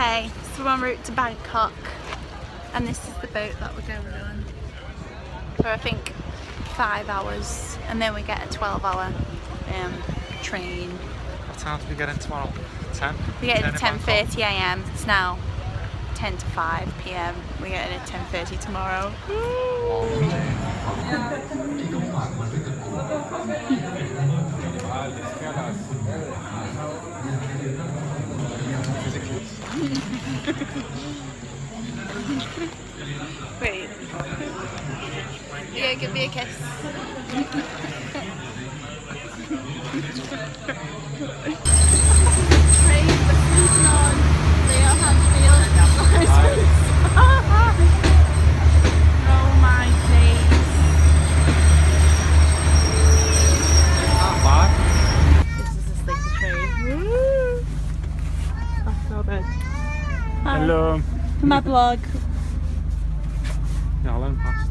Okay, so we're en route to Bangkok, and this is the boat that we're going on for I think 5 hours, and then we get a 12-hour train. What time do we get in tomorrow? 10? We get in at 10 in Bangkok? 10:30 a.m. It's now 10 to 5 p.m. We get in at 10:30 tomorrow. Wait. Yeah, give me a kiss. Oh my days. This is a sleeper train. That's so good. Hello. My vlog. Ja, hallo, pas.